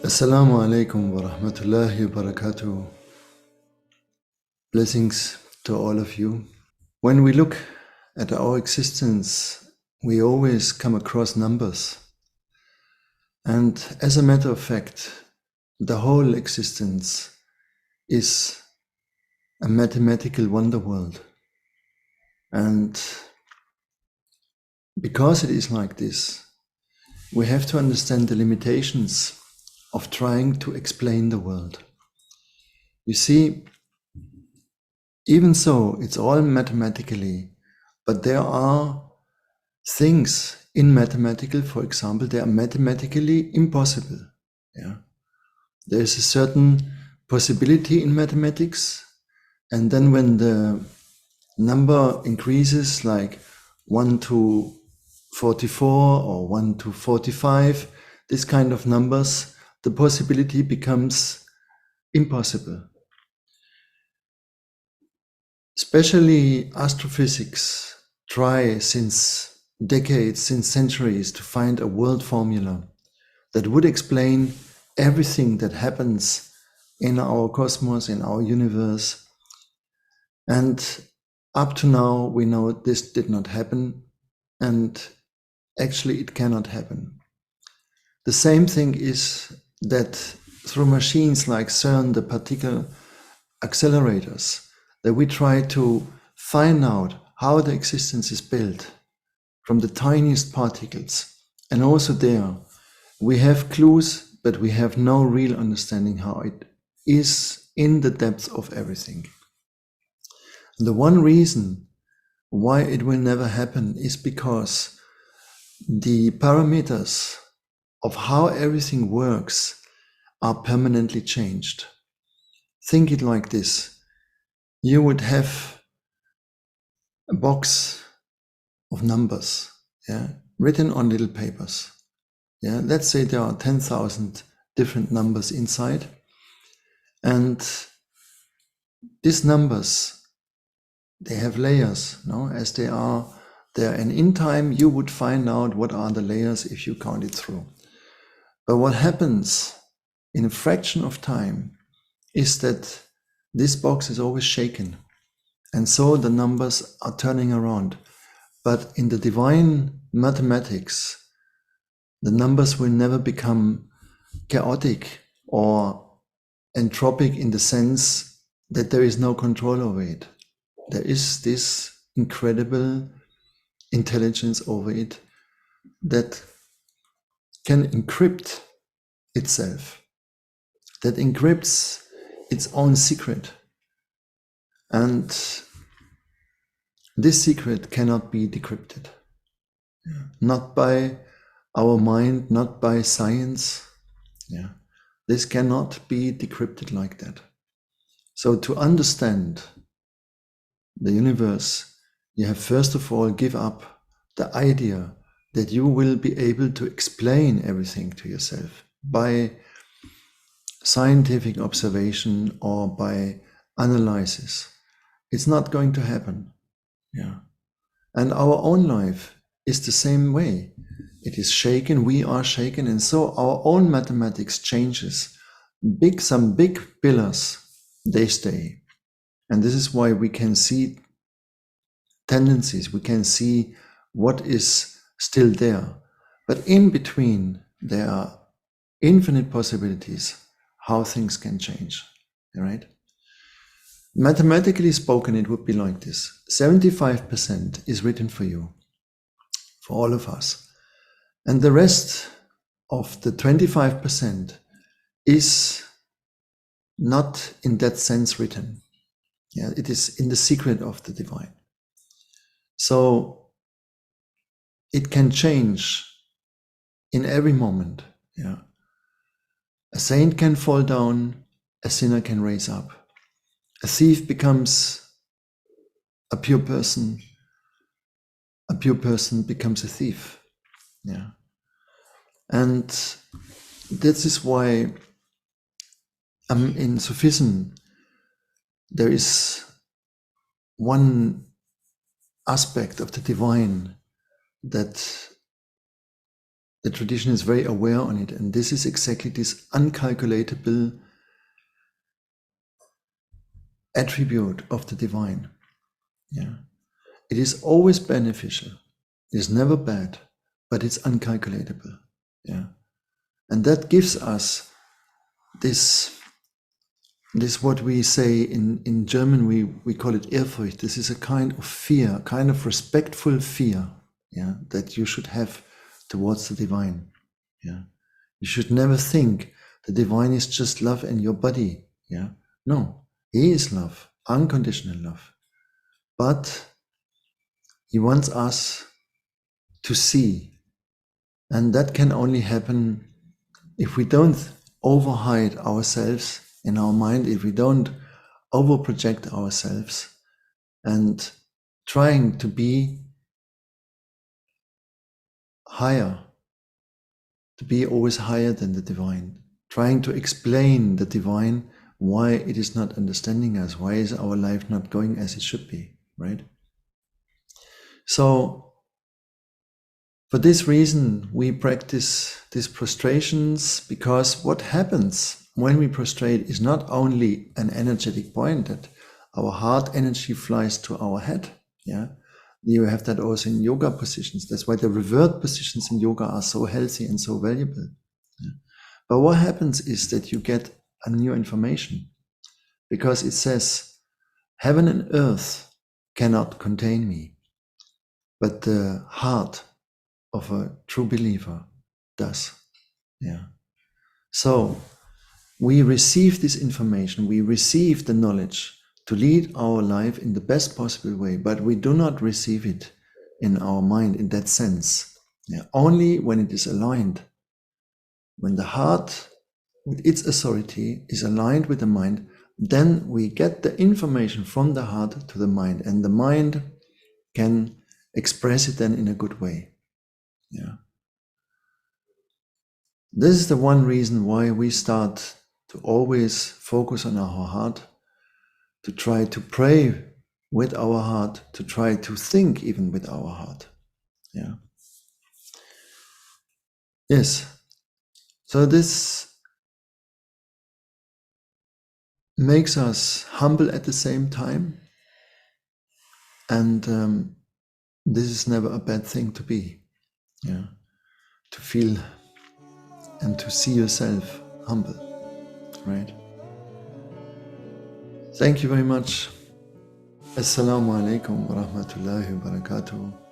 Assalamu alaikum wa rahmatullahi wa barakatuh. Blessings to all of you. When we look at our existence, we always come across numbers. And as a matter of fact, the whole existence is a mathematical wonder world. And because it is like this, we have to understand the limitations of trying to explain the world. You see, even so, it's all mathematically, but there are things in mathematical, for example, they are mathematically impossible. Yeah, there is a certain possibility in mathematics, and then when the number increases, like 1 to 44 or 1 to 45, this kind of numbers, the possibility becomes impossible. Especially astrophysics try since decades, since centuries, to find a world formula that would explain everything that happens in our cosmos, in our universe. And up to now, we know this did not happen, and actually it cannot happen. The same thing is that through machines like CERN, the particle accelerators, that we try to find out how the existence is built from the tiniest particles. And also there, we have clues, but we have no real understanding how it is in the depth of everything. The one reason why it will never happen is because the parameters of how everything works are permanently changed. Think it like this. You would have a box of numbers, written on little papers. Let's say there are 10,000 different numbers inside, and these numbers, they have layers, as they are there. And in time, you would find out what are the layers if you count it through. But what happens in a fraction of time is that this box is always shaken. And so the numbers are turning around. But in the divine mathematics, the numbers will never become chaotic or entropic in the sense that there is no control over it. There is this incredible intelligence over it that can encrypt itself, that encrypts its own secret. And this secret cannot be decrypted. Not by our mind, not by science. This cannot be decrypted like that. So to understand the universe, you have first of all give up the idea that you will be able to explain everything to yourself by scientific observation or by analysis. It's not going to happen. And our own life is the same way. It is shaken, we are shaken, and so our own mathematics changes. Some big pillars, they stay. And this is why we can see tendencies, we can see what is still there. But in between, there are infinite possibilities how things can change, right? Mathematically spoken, it would be like this. 75% is written for you, for all of us. And the rest of the 25% is not in that sense written. It is in the secret of the divine. So it can change in every moment. A saint can fall down, a sinner can raise up. A thief becomes a pure person becomes a thief. And this is why in Sufism there is one aspect of the divine that the tradition is very aware on it, and this is exactly this uncalculatable attribute of the divine. Yeah, it is always beneficial. It is never bad, but it's uncalculatable. Yeah, and that gives us this what we say in German, we call it Ehrfurcht. This is a kind of fear, kind of respectful fear, yeah, that you should have towards the divine. Yeah, you should never think the divine is just love in your body. Yeah, no, he is love, unconditional love, but he wants us to see, and that can only happen if we don't overhide ourselves in our mind, if we don't overproject ourselves and trying to be higher, to be always higher than the divine, trying to explain the divine why it is not understanding us, why is our life not going as it should be, right? So for this reason, we practice these prostrations, because what happens when we prostrate is not only an energetic point that our heart energy flies to our head. Yeah, you have that also in yoga positions. That's why the revert positions in yoga are so healthy and so valuable. Yeah. But what happens is that you get a new information, because it says, heaven and earth cannot contain me, but the heart of a true believer does. Yeah. So we receive this information, we receive the knowledge to lead our life in the best possible way, but we do not receive it in our mind in that sense. Yeah. Only when it is aligned, when the heart with its authority is aligned with the mind, then we get the information from the heart to the mind, and the mind can express it then in a good way. Yeah. This is the one reason why we start to always focus on our heart, to try to pray with our heart, to try to think even with our heart. Yeah. Yes. So this makes us humble at the same time, and this is never a bad thing to be. Yeah. To feel and to see yourself humble, right? Thank you very much. Assalamu alaikum wa rahmatullahi wa barakatuh.